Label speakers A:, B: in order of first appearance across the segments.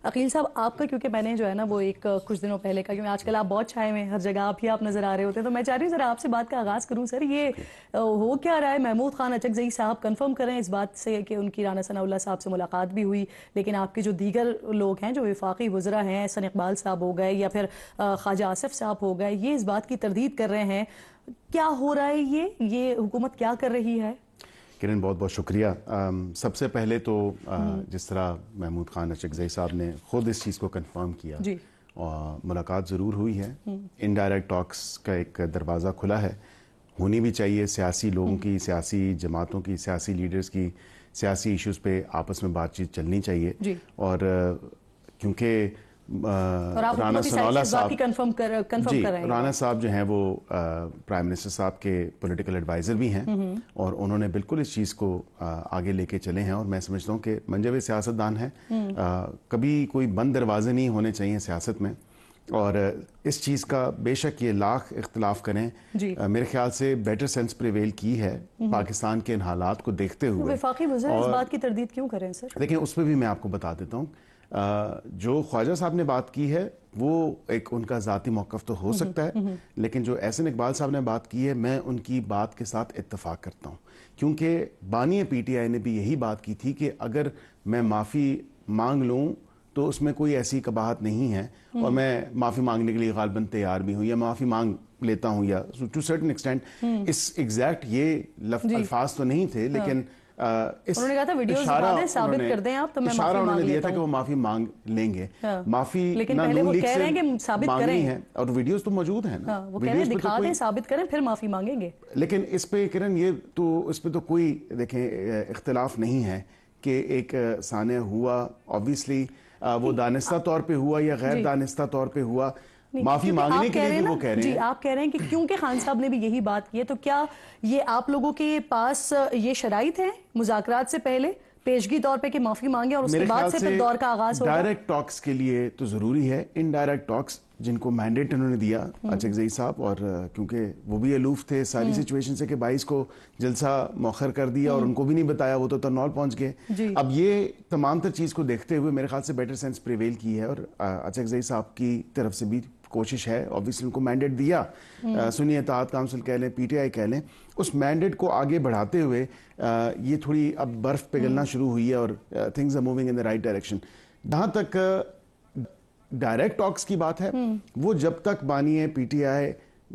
A: عقیل صاحب آپ کا کیونکہ میں نے جو ہے نا وہ ایک کچھ دنوں پہلے کا، کیونکہ آج کل آپ بہت چھائے ہوئے ہیں ہر جگہ، آپ نظر آ رہے ہوتے ہیں، تو میں چاہ رہی ہوں ذرا آپ سے بات کا آغاز کروں. سر یہ ہو کیا رہا ہے؟ محمود خان اچکزئی صاحب کنفرم کریں اس بات سے کہ ان کی رانا ثناء اللہ صاحب سے ملاقات بھی ہوئی، لیکن آپ کے جو دیگر لوگ ہیں جو وفاقی وزراء ہیں، احسن اقبال صاحب ہو گئے یا پھر خواجہ آصف صاحب ہو گئے، یہ اس بات کی تردید کر رہے ہیں. کیا ہو رہا ہے؟ یہ حکومت کیا کر رہی ہے؟
B: کرن بہت بہت شکریہ. سب سے پہلے تو جس طرح محمود خان اچکزئی صاحب نے خود اس چیز کو کنفرم کیا، ملاقات ضرور ہوئی ہے. انڈائریکٹ ٹاکس کا ایک دروازہ کھلا ہے، ہونی بھی چاہیے. سیاسی لوگوں کی، سیاسی جماعتوں کی، سیاسی لیڈرز کی سیاسی ایشوز پہ آپس میں بات چیت چلنی چاہیے. اور کیونکہ رانا ثناء اللہ صاحب رانا صاحب جو ہیں وہ پرائم منسٹر صاحب کے پولیٹیکل ایڈوائزر بھی ہیں، اور انہوں نے بالکل اس چیز کو آگے لے کے چلے ہیں. اور میں سمجھتا ہوں کہ منجوے سیاستدان ہیں، کبھی کوئی بند دروازے نہیں ہونے چاہیے سیاست میں. اور اس چیز کا بے شک یہ لاکھ اختلاف کریں، میرے خیال سے بیٹر سینس پریویل کی ہے پاکستان کے ان حالات کو دیکھتے ہوئے.
A: وفاقی وزیر اس بات کی تردید کیوں کریں سر؟
B: دیکھیں اس پہ بھی میں آپ کو بتا دیتا ہوں. جو خواجہ صاحب نے بات کی ہے وہ ایک ان کا ذاتی موقف تو ہو سکتا ہے، لیکن جو احسن اقبال صاحب نے بات کی ہے میں ان کی بات کے ساتھ اتفاق کرتا ہوں. کیونکہ بانی پی ٹی آئی نے بھی یہی بات کی تھی کہ اگر میں معافی مانگ لوں تو اس میں کوئی ایسی قباحت نہیں ہے، اور میں معافی مانگنے کے لیے غالباً تیار بھی ہوں، یا معافی مانگ لیتا ہوں، یا ٹو سرٹن ایکسٹینٹ. اس ایگزیکٹ یہ الفاظ تو نہیں تھے، لیکن
A: انہوں نے کہا تھا ویڈیوز دکھا دیں، ثابت کر دیں آپ تو میں معافی مانگ
B: دیا تھا کہ وہ معافی مانگ لیں گے. معافی
A: لیکن پہلے وہ کہہ رہے ہیں کہ ثابت کریں
B: ہے، اور ویڈیوز تو موجود ہیں نا،
A: وہ کہہ رہے ہیں دکھا دیں، ثابت کریں، پھر معافی مانگیں گے.
B: لیکن اس پہ کرن یہ تو اس پہ تو کوئی دیکھیں اختلاف نہیں ہے کہ ایک سانحہ ہوا، obviously وہ دانستہ طور پہ ہوا یا غیر دانستہ طور پہ ہوا، معافی مانگنے کے لیے وہ کہہ رہے ہیں.
A: جی آپ کہہ رہے ہیں کہ کیونکہ خان صاحب نے بھی یہی بات کی ہے، تو کیا یہ آپ لوگوں کے پاس یہ شرائط ہیں مذاکرات سے پہلے پیشگی طور پہ کہ معافی مانگے اور اس کے بعد سے پھر دور کا آغاز ہوگا؟
B: ڈائریکٹ ٹاکس کے لیے تو ضروری ہے. انڈائریکٹ ٹاکس جن کو مینڈیٹ انہوں نے دیا اچکزئی صاحب، اور کیونکہ وہ بھی الوف تھے ساری سچویشن سے کہ 22 کو جلسہ مؤخر کر دیا اور ان کو بھی نہیں بتایا، وہ تو ترنول پہنچ گئے. اب یہ تمام تر چیز کو دیکھتے ہوئے میرے خیال سے بیٹر سینس پریویل کی ہے، اور اچکزئی صاحب کی طرف سے بھی کوشش ہے. obviously ان کو مینڈیٹ دیا، سنی اتحاد کونسل کہہ لیں، پی ٹی آئی کہہ لیں، اس مینڈیٹ کو آگے بڑھاتے ہوئے یہ تھوڑی اب برف پگھلنا شروع ہوئی ہے، اور things are moving in the right direction. جہاں تک ڈائریکٹ ٹاکس کی بات ہے، وہ جب تک بانی ہے پی ٹی آئی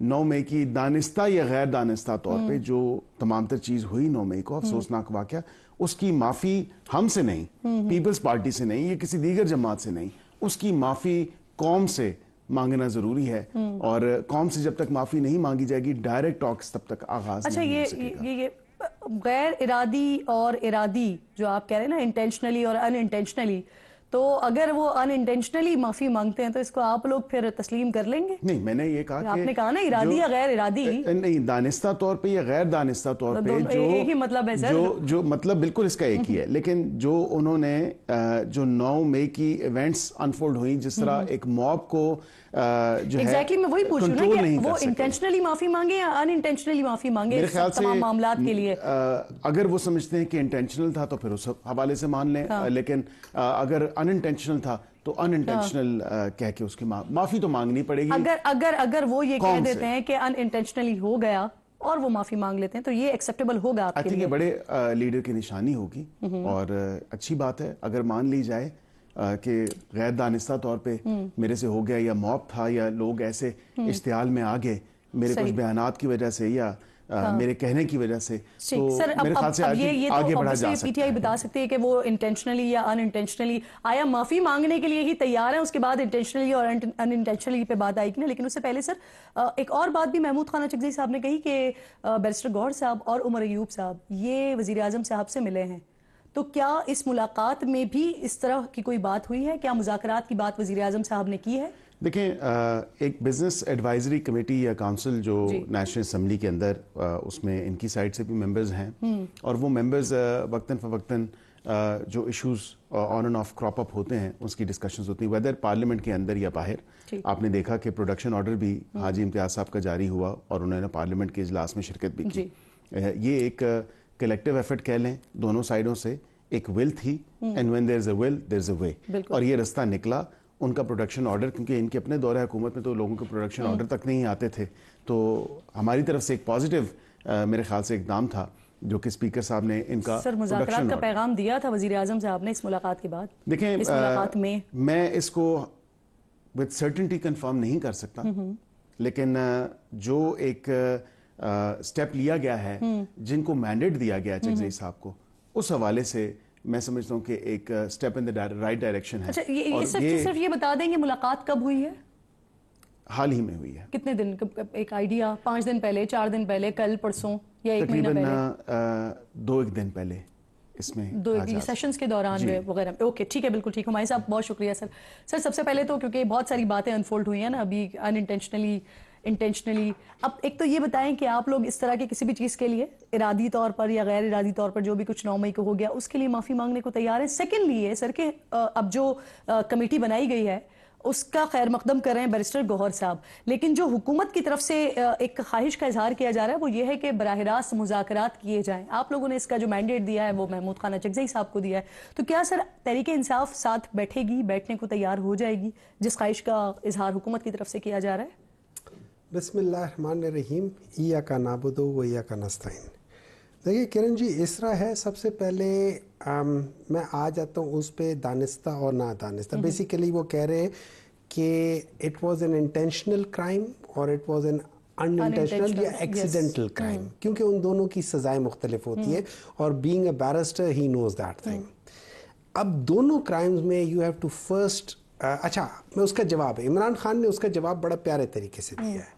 B: 9 مئی کی دانستہ یا غیر دانستہ طور پہ جو تمام تر چیز ہوئی 9 مئی کو، افسوسناک واقعہ، اس کی معافی ہم سے نہیں، پیپلز پارٹی سے نہیں، یا کسی دیگر جماعت سے نہیں، اس کی معافی قوم سے مانگنا ضروری ہے. اور قوم سے جب تک معافی نہیں مانگی جائے گی ڈائریکٹ ٹاکس تب تک آغاز نہیں ہو سکے گا.
A: یہ غیر ارادی اور ارادی جو آپ کہہ رہے ہیں نا، انٹینشنلی اور ان انٹینشنلی، تو اگر وہ ان انٹینشنلی معافی مانگتے ہیں تو اس کو آپ لوگ پھر تسلیم کر لیں گے؟
B: نہیں، میں نے یہ کہا کہ
A: آپ نے کہا نا ارادی یا غیر ارادی،
B: نہیں، دانستہ طور پہ یا غیر دانستہ طور پہ،
A: ایک ہی مطلب ہے سر.
B: جو مطلب بالکل اس کا ایک ہی ہے، لیکن جو انہوں نے جو 9 مئی کی ایونٹس انفولڈ ہوئی، جس طرح ایک موب کو جو ہے
A: ایگزیکٹلی میں وہی پوچھوں نا کہ وہ انٹینشنلی معافی مانگے یا ان انٹینشنلی معافی مانگے تمام معاملات کے لیے.
B: اگر وہ سمجھتے ہیں کہ انٹینشنل تھا تو پھر اس حوالے سے مان لیں، لیکن اگر ان انٹینشنل تھا تو ان انٹینشنل کہہ کے اس کی معافی تو مانگنی پڑے گی.
A: اگر وہ یہ کہہ دیتے ہیں کہ ان انٹینشنلی ہو گیا اور وہ معافی مانگ لیتے ہیں تو یہ ایکسیپٹیبل ہوگا آپ کے لیے؟
B: یہ بڑے لیڈر کی نشانی ہوگی، اور اچھی بات ہے اگر مان لی جائے کہ غیر دانستہ طور پہ میرے سے ہو گیا، یا موب تھا، یا لوگ ایسے اشتعال میں آ گئے میرے کچھ بیانات کی وجہ سے یا میرے کہنے کی وجہ سے، تو میرے خیال سے آگے بڑھا جا سکتا ہے.
A: پی ٹی آئی بتا سکتے ہیں کہ وہ انٹینشنلی یا ان انٹینشنلی آیا معافی مانگنے کے لیے ہی تیار ہیں، اس کے بعد انٹینشنلی اور ان انٹینشنلی پہ بات آئے گی نا. لیکن اس سے پہلے سر ایک اور بات بھی محمود خان اچکزئی صاحب نے کہی کہ بیرسٹر گوہر صاحب اور عمر ایوب صاحب یہ وزیر اعظم صاحب سے ملے ہیں، تو کیا اس ملاقات میں بھی اس طرح کی کوئی بات ہوئی ہے؟ کیا مذاکرات کی بات وزیر اعظم صاحب نے کی ہے؟
B: دیکھیں ایک بزنس ایڈوائزری کمیٹی یا کونسل جو نیشنل اسمبلی کے اندر، اس میں ان کی سائڈ سے بھی ممبرز ہیں، اور وہ ممبرز وقتاً فوقتاً جو issues on and off crop up ہوتے ہیں اس کی ڈسکشنز ہوتی ہیں، ویدر پارلیمنٹ کے اندر یا باہر. آپ نے دیکھا کہ پروڈکشن آرڈر بھی حاجی امتیاز صاحب کا جاری ہوا اور انہوں نے پارلیمنٹ کے اجلاس میں شرکت بھی کی. یہ ایک کلیکٹیو ایفرٹ کہہ لیں دونوں سائڈوں سے، ایک ول تھی, اینڈ وین دیر از اے ول دیر از اے وے, اور یہ رستہ نکلا. ان کا پروڈکشن آرڈر, کیونکہ ان کے اپنے دور حکومت میں تو لوگوں کے پروڈکشن آرڈر تک نہیں آتے تھے, تو ہماری طرف سے ایک پازیٹیو میرے خیال سے اقدام تھا جو کہ اسپیکر صاحب نے ان کا
A: سر مذاکرات کا پیغام دیا تھا وزیر اعظم صاحب نے اس ملاقات کے بعد.
B: دیکھیں
A: اس ملاقات
B: میں اس کو وتھ سرٹنٹی کنفرم نہیں کر سکتا, لیکن جو ایک اسٹیپ لیا گیا ہے, جن کو مینڈیٹ دیا گیا چکزئی صاحب کو, اس حوالے سے میں سمجھتا ہوں کہ ایک step in the right direction ہے.
A: اچھا, صرف یہ بتا دیں کہ ملاقات کب ہوئی ہے؟
B: حال ہی میں ہوئی ہے.
A: کتنے دن, ایک آئیڈیا, 5 دن پہلے, 4 دن پہلے, کل پرسوں, یا 1 مہینہ پہلے؟
B: 2-1 دن پہلے اس میں
A: 2 سیشنز کے دوران وغیرہ. اوکے, ٹھیک ہے, بالکل ٹھیک. ہمارے صاحب بہت شکریہ سر. سر سب سے پہلے تو کیونکہ بہت ساری باتیں انفولڈ ہوئی ہیں نا ابھی انٹینشنلی, اب ایک تو یہ بتائیں کہ آپ لوگ اس طرح کی کسی بھی چیز کے لیے ارادی طور پر یا غیر ارادی طور پر جو بھی کچھ 9 مئی کو ہو گیا اس کے لیے معافی مانگنے کو تیار ہیں؟ سیکنڈلی یہ سر کہ اب جو کمیٹی بنائی گئی ہے اس کا خیر مقدم کر رہے ہیں بیرسٹر گوہر صاحب, لیکن جو حکومت کی طرف سے ایک خواہش کا اظہار کیا جا رہا ہے وہ یہ ہے کہ براہ راست مذاکرات کیے جائیں. آپ لوگوں نے اس کا جو مینڈیٹ دیا ہے وہ محمود خان اچکزئی صاحب کو دیا ہے, تو کیا سر تحریک انصاف ساتھ بیٹھے گی, بیٹھنے کو تیار ہو جائے گی جس خواہش کا اظہار حکومت کی طرف سے کیا جا رہا ہے؟
C: بسم اللہ الرحمن الرحیم. ایاک نعبد و ایاک نستعین. دیکھیے کرن جی, اس طرح ہے, سب سے پہلے میں آ جاتا ہوں اس پہ دانستہ اور نادانستہ. بیسیکلی وہ کہہ رہے کہ it was an intentional crime اور اٹ واز این انٹینشنل یا ایکسیڈنٹل کرائم, کیونکہ ان دونوں کی سزائیں مختلف ہوتی ہیں, اور being a barrister he knows that thing. اب دونوں کرائمز میں یو ہیو ٹو فرسٹ, اچھا میں اس کا جواب, عمران خان نے اس کا جواب بڑا پیارے طریقے سے دیا ہے.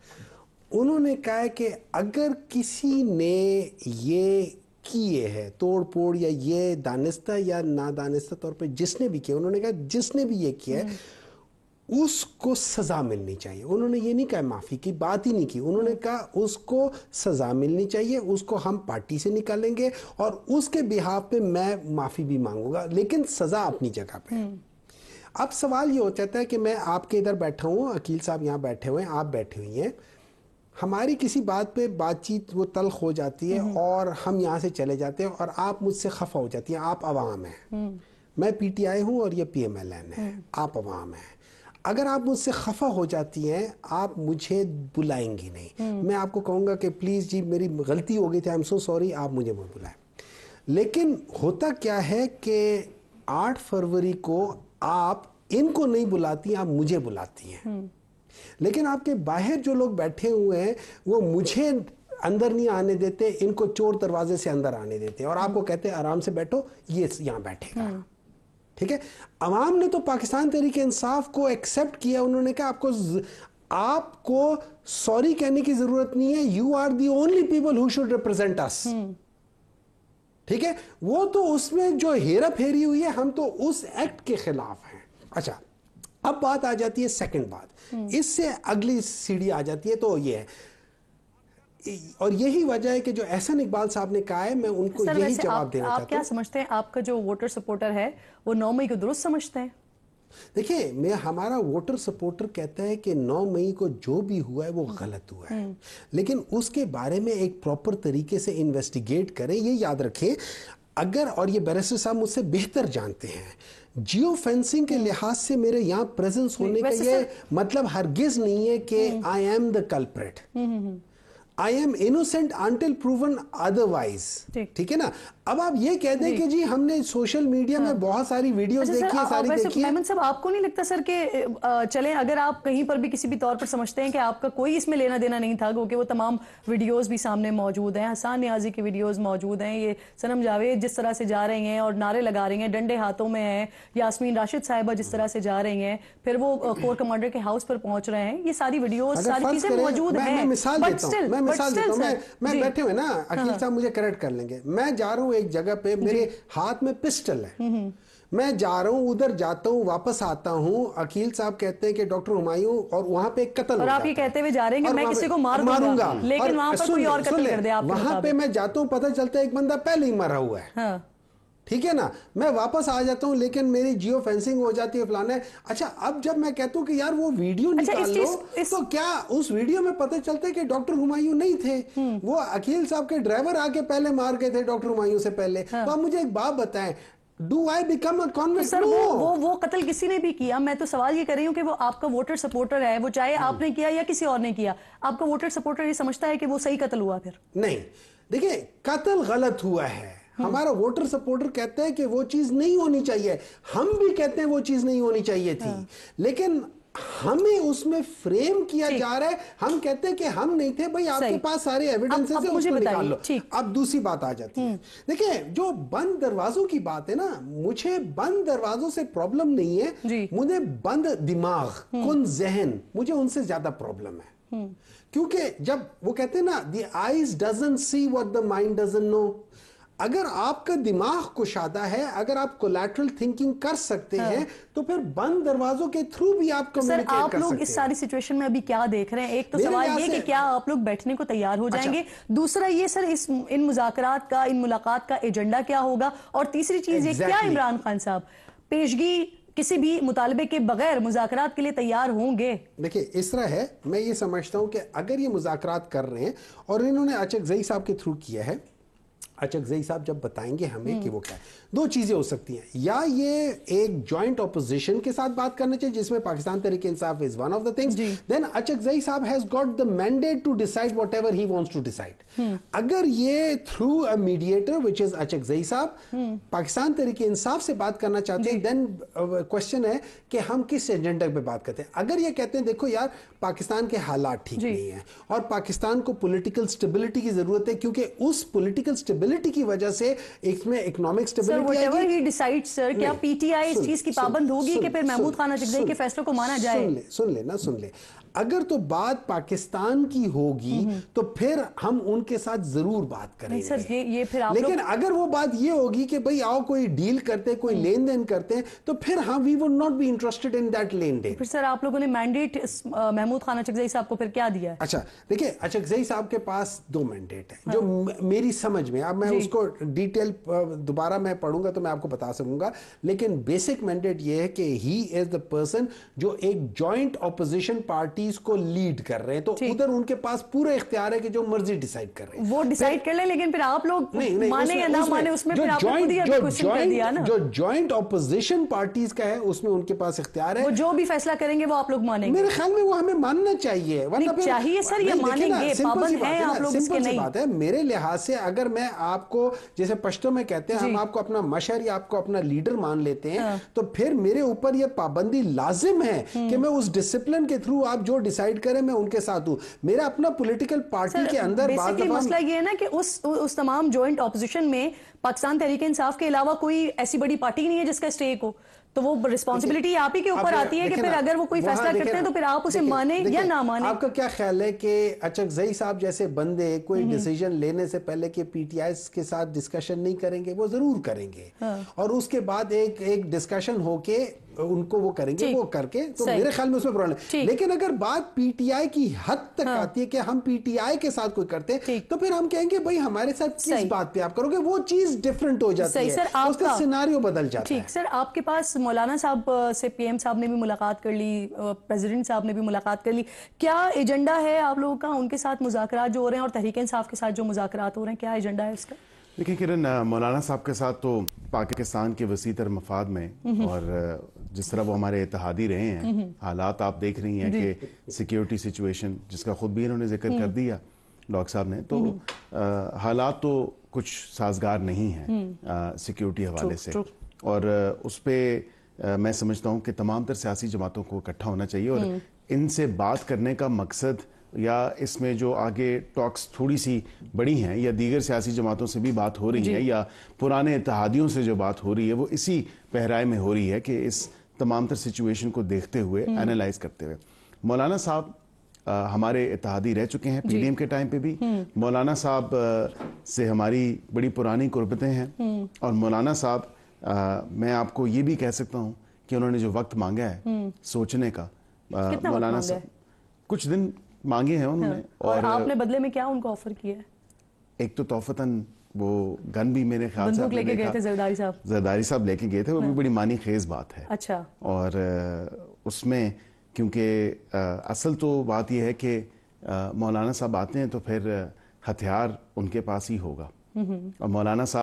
C: انہوں نے کہا ہے کہ اگر کسی نے یہ کیے ہے توڑ پھوڑ یا یہ دانستہ یا نادانستہ طور پہ جس نے بھی کیا, انہوں نے کہا جس نے بھی یہ کیا ہے اس کو سزا ملنی چاہیے. انہوں نے یہ نہیں کہا معافی کی بات ہی نہیں کی, انہوں نے کہا اس کو سزا ملنی چاہیے, اس کو ہم پارٹی سے نکالیں گے اور اس کے بہاف پہ میں معافی بھی مانگوں گا, لیکن سزا اپنی جگہ پہ. اب سوال یہ ہو جاتا ہے کہ میں آپ کے ادھر بیٹھا ہوں, عقیل صاحب یہاں بیٹھے ہوئے ہیں, آپ بیٹھے ہوئی ہیں, ہماری کسی بات پہ بات چیت وہ تلخ ہو جاتی ہے اور ہم یہاں سے چلے جاتے ہیں اور آپ مجھ سے خفا ہو جاتی ہیں. آپ عوام ہیں, میں پی ٹی آئی ہوں اور یہ پی ایم ایل این ہے, آپ عوام ہیں. اگر آپ مجھ سے خفا ہو جاتی ہیں آپ مجھے بلائیں گی نہیں, میں آپ کو کہوں گا کہ پلیز جی میری غلطی ہو گئی تھی, آئی ایم سو سوری, آپ مجھے مت بلائیں. لیکن ہوتا کیا ہے کہ 8 فروری کو آپ ان کو نہیں بلاتی, آپ مجھے بلاتی ہیں. لیکن آپ کے باہر جو لوگ بیٹھے ہوئے ہیں وہ مجھے اندر نہیں آنے دیتے, ان کو چور دروازے سے اندر آنے دیتے ہیں, اور آپ کو کہتے ہیں آرام سے بیٹھو, یہ یہاں بیٹھے گا. ٹھیک ہے, عوام نے تو پاکستان تحریک انصاف کو ایکسیپٹ کیا, انہوں نے کہا آپ کو سوری کہنے کی ضرورت نہیں ہے, you are the only people who should represent us. ٹھیک ہے, وہ تو اس میں جو ہیرا پھیری ہوئی ہے, ہم تو اس ایکٹ کے خلاف ہیں. اچھا اب بات آ جاتی ہے سیکنڈ بات, اس سے اگلی سیڑھی آ جاتی ہے, تو یہ ہے, اور یہی وجہ ہے کہ جو احسن اقبال صاحب نے کہا ہے, میں ان کو یہی جواب دینا چاہتا ہوں.
A: آپ کیا سمجھتے ہیں, آپ کا جو ووٹر سپورٹر ہے وہ 9 مئی کو درست سمجھتے ہیں؟
C: دیکھیں, ہمارا ووٹر سپورٹر کہتا ہے کہ 9 مئی کو جو بھی ہوا ہے وہ غلط ہوا ہے, لیکن اس کے بارے میں ایک پراپر طریقے سے انویسٹیگیٹ کریں. یہ یاد رکھیں, اگر, اور یہ بیرسٹر صاحب مجھ سے بہتر جانتے ہیں, جیو فینسنگ کے لحاظ سے میرے یہاں پریزنس ہونے کا یہ مطلب ہرگز نہیں ہے کہ I am the culprit. I am innocent until proven otherwise. ٹھیک ہے نا. اب آپ یہ کہہ دیں کہ جی ہم نے سوشل میڈیا میں بہت ساری ویڈیوز دیکھی ہیں, ساری دیکھی ہیں.
A: محمد صاحب, آپ کو نہیں لگتا سر کہ چلیں اگر آپ کہیں پر بھی کسی بھی طور پر سمجھتے ہیں کہ آپ کا کوئی اس میں لینا دینا نہیں تھا, کیونکہ وہ تمام ویڈیوز بھی سامنے موجود ہیں, حسان نیازی کی ویڈیوز موجود ہیں, یہ صنم جاوید جس طرح سے جا رہی ہیں اور نعرے لگا رہی ہیں, ڈنڈے ہاتھوں میں ہیں, یاسمین راشد صاحبہ جس طرح سے جا رہی ہیں, پھر وہ کور کمانڈر کے ہاؤس پر پہنچ رہے ہیں, یہ ساری ویڈیوز ساری چیزیں موجود ہیں.
C: میں مثال دیتا ہوں, میں بیٹھے ہوئے نا, عقیل صاحب مجھے کریکٹ کر لیں گے, میں جا رہا ہوں ایک جگہ پہ, میرے ہاتھ میں پسٹل ہے, میں جا رہا ہوں, ادھر جاتا ہوں, واپس آتا ہوں, عقیل صاحب کہتے ہیں کہ ڈاکٹر ہمایوں, اور وہاں پہ ایک قتل ہو جاتا ہے,
A: اور آپ یہ کہتے ہوئے جا رہے ہیں کہ میں کسی کو ماروں گا, لیکن وہاں پر کوئی اور قتل کر دے آپ کے مطابق.
C: وہاں پہ میں جاتا ہوں, پتہ چلتا ہے ایک بندہ پہلے ہی مرا ہوا ہے. ٹھیک ہے نا, میں واپس آ جاتا ہوں, لیکن میری جیو فینسنگ ہو جاتی ہے, فلانا ہے. اچھا اب جب میں کہتا ہوں کہ یار وہ ویڈیو نکال لو, تو کیا اس ویڈیو میں پتہ چلتا ہے کہ ڈاکٹر ہمایوں نہیں تھے, وہ عقیل صاحب کے ڈرائیور آ کے پہلے مار گئے تھے ڈاکٹر ہمایوں سے پہلے. تو آپ مجھے ایک بات بتائیں, Do I become a convict?
A: Sir
C: No.
A: وہ قتل کسی نے بھی کیا. میں تو سوال یہ کر رہی ہوں کہ وہ آپ کا ووٹر سپورٹر ہے, وہ چاہے آپ نے کیا یا کسی اور نے کیا, آپ کا ووٹر سپورٹر یہ سمجھتا ہے کہ وہ صحیح قتل ہوا؟ پھر
C: نہیں, دیکھیں قتل غلط ہوا ہے, ہمارا ووٹر سپورٹر کہتا ہے کہ وہ چیز نہیں ہونی چاہیے, ہم بھی کہتے ہیں وہ چیز نہیں ہونی چاہیے تھی, لیکن ہمیں اس میں فریم کیا جا رہا ہے. ہم کہتے ہیں کہ ہم نہیں تھے. بھائی آپ کے پاس سارے ایویڈنس ہیں, اس کو نکال لو. اب دوسری بات آ جاتی ہے. دیکھیں جو بند دروازوں کی بات ہے نا, مجھے بند دروازوں سے پرابلم نہیں ہے, مجھے بند دماغ, کن ذہن, مجھے ان سے زیادہ پرابلم ہے. کیونکہ جب وہ کہتے ہیں نا, the eyes doesn't see what the mind doesn't know. اگر آپ کا دماغ کشادہ ہے, اگر آپ کولیٹرل تھنکنگ کر سکتے ہیں, تو پھر بند دروازوں کے تھرو بھی آپ کمیونیکیٹ کر سکتے ہیں.
A: سر آپ لوگ اس ساری سچویشن میں ابھی کیا دیکھ رہے ہیں؟ ایک تو سوال یہ کہ کیا آپ لوگ بیٹھنے کو تیار ہو جائیں گے, دوسرا یہ سر ان مذاکرات کا, ان ملاقات کا ایجنڈا کیا ہوگا, اور تیسری چیز یہ کیا عمران خان صاحب پیشگی کسی بھی مطالبے کے بغیر مذاکرات کے لیے تیار ہوں گے؟
C: دیکھیں اس طرح ہے, میں یہ سمجھتا ہوں کہ اگر یہ مذاکرات کر رہے ہیں اور انہوں نے اچکزئی صاحب کے تھرو کیا ہے, اچکزئی صاحب جب بتائیں گے ہمیں کہ وہ کیا ہے, دو چیزیں ہو سکتی ہیں. یا یہ ایک جوائنٹ اپوزیشن کے ساتھ بات کرنا چاہیے جس میں Pakistan Tehreek Insaf is one of the things. Then Achakzai sahab has got the mandate to decide whatever he wants to decide. اگر یہ through a mediator which is Achakzai sahab Pakistan Tehreek انصاف سے بات کرنا چاہتے ہیں, دین کوشچن ہے کہ ہم کس ایجنڈا پہ بات کرتے ہیں. اگر یہ کہتے ہیں دیکھو یار پاکستان کے حالات ٹھیک نہیں ہیں اور پاکستان کو پولیٹیکل سٹیبلٹی کی ضرورت ہے, کیونکہ اس پولیٹیکل سٹیبلٹی کی وجہ سے اس میں اکنامک سٹیبلٹی آئے گی.
A: سر کیا پی ٹی آئی اس چیز کی پابند ہوگی کہ پھر محمود خان اچکزئی کے فیصلوں کو مانا جائے؟
C: سن لے اگر تو بات پاکستان کی ہوگی تو پھر ہم ان کے ساتھ ضرور بات کریں گے. لیکن اگر وہ بات یہ ہوگی کہ بھئی آؤ کوئی ڈیل کرتے, کوئی لین دین کرتے ہیں, تو پھر ہم we would not be interested in that لین دین.
A: پھر سر آپ لوگوں نے مینڈیٹ محمود خان اچکزئی صاحب کو پھر کیا دیا ہے؟
C: اچھا دیکھیں, اچکزئی صاحب کے پاس دو مینڈیٹ ہیں جو میری سمجھ میں, اب میں اس کو ڈیٹیل دوبارہ میں پڑھوں گا تو میں آپ کو بتا سکوں گا, لیکن بیسک مینڈیٹ یہ ہے کہ ہی از دا پرسن جو ایک جوائنٹ اپوزیشن پارٹیز کو لیڈ کر رہے ہیں, تو ادھر ان کے پاس پورا اختیار ہے کہ جو مرضی ڈیسائیڈ کر رہے ہیں
A: وہ ڈیسائیڈ کر لیں, لیکن پھر آپ لوگ مانیں یا نہ مانیں اس میں پھر آپ نے خود ہی کوشچن کر دیا نا.
C: جو جوائنٹ اپوزیشن پارٹیز کا ہے اس میں ان کے پاس اختیار ہے,
A: وہ جو بھی فیصلہ کریں گے وہ آپ لوگ مانیں گے.
C: میرے خیال میں وہ ہمیں ماننا چاہیے,
A: چاہیے سر, یہ مانیں گے, پابند ہیں آپ لوگ اس کے نہیں.
C: بات ہے میرے لحاظ سے, اگر میں آپ کو جیسے پشتو میں کہتے ہیں ہم آپ کو اپنا مشر یا آپ کو اپنا لیڈر مان لیتے ہیں, تو پھر میرے اوپر یہ پابندی لازم ہے کہ میں اس ڈسپلن کے تھرو آپ جو ڈیسائیڈ کریں میں ان کے ساتھ ہوں. میرا اپنا پولیٹیکل پارٹی کے اندر
A: مسئلہ یہ ہے نا کہ اس تمام جوائنٹ اپوزیشن میں پاکستان تحریک انصاف کے علاوہ کوئی ایسی بڑی پارٹی نہیں ہے جس کا اسٹیک ہو, تو وہ رسپانسبلٹی آپ ہی کے اوپر آتی ہے کہ پھر اگر وہ کوئی فیصلہ کرتے ہیں تو پھر آپ اسے مانیں یا نہ مانیں.
C: آپ کا کیا خیال ہے کہ اچکزئی صاحب جیسے بندے کوئی ڈیسیجن لینے سے پہلے کہ پی ٹی آئی کے ساتھ ڈسکشن نہیں کریں گے؟ وہ ضرور کریں گے, اور اس کے بعد ایک ڈسکشن ہو کے ان کو وہ کریں گے, وہ کر کے, تو میرے خیال میں اس میں پرابلم ہے. لیکن اگر بات پی ٹی آئی کی حد تک آتی ہے کہ ہم پی ٹی آئی کے ساتھ کوئی کرتے ہیں, تو پھر ہم کہیں گے بھائی ہمارے ساتھ کس بات پہ آپ کرو گے, وہ چیز ڈیفرنٹ ہو جاتی ہے, اس کا سیناریو بدل جاتا ہے.
A: ٹھیک سر, آپ کے پاس مولانا صاحب سے پی ایم صاحب نے بھی ملاقات کر لی, پریزیڈنٹ صاحب نے بھی ملاقات کر لی, کیا ایجنڈا ہے آپ لوگوں کا ان کے ساتھ مذاکرات جو ہو رہے ہیں اور تحریک انصاف کے ساتھ جو مذاکرات ہو رہے ہیں, کیا ایجنڈا ہے اس کا؟
B: دیکھیں کرن, مولانا صاحب کے ساتھ تو پاکستان کے وسیع تر مفاد میں, اور جس طرح وہ ہمارے اتحادی رہے ہیں, حالات آپ دیکھ رہی ہیں کہ سیکیورٹی سچویشن جس کا خود بھی انہوں نے ذکر کر دیا ڈاکٹر صاحب نے, تو حالات تو کچھ سازگار نہیں ہیں سیکیورٹی حوالے سے, اور اس پہ میں سمجھتا ہوں کہ تمام تر سیاسی جماعتوں کو اکٹھا ہونا چاہیے, اور ان سے بات کرنے کا مقصد یا اس میں جو آگے ٹاکس تھوڑی سی بڑی ہیں یا دیگر سیاسی جماعتوں سے بھی بات ہو رہی ہے یا پرانے اتحادیوں سے جو بات ہو رہی ہے, وہ اسی پہرائے میں ہو رہی ہے کہ اس تمام تر سچویشن کو دیکھتے ہوئے, اینالائز کرتے ہوئے. مولانا صاحب ہمارے اتحادی رہ چکے ہیں پی ڈی ایم کے ٹائم پہ بھی, مولانا صاحب سے ہماری بڑی پرانی قربتیں ہیں, اور مولانا صاحب میں آپ کو یہ بھی کہہ سکتا ہوں کہ انہوں نے جو وقت مانگا ہے سوچنے کا, مولانا صاحب کچھ دن مانگے ہیں انہوں نے,
A: اور آپ نے بدلے میں کیا ان کو آفر کیا ہے؟
B: ایک تو توفتاً وہ گن بھی میرے خیال سے
A: لے کے گئے تھے
B: زرداری صاحب لے کے گئے تھے, وہ بھی بڑی معنی خیز بات ہے.
A: اچھا, اور
B: اس میں کیونکہ اصل تو بات یہ ہے کہ مولانا صاحب آتے ہیں تو پھر ہتھیار ان کے پاس ہی ہوگا, اور مولانا صاحب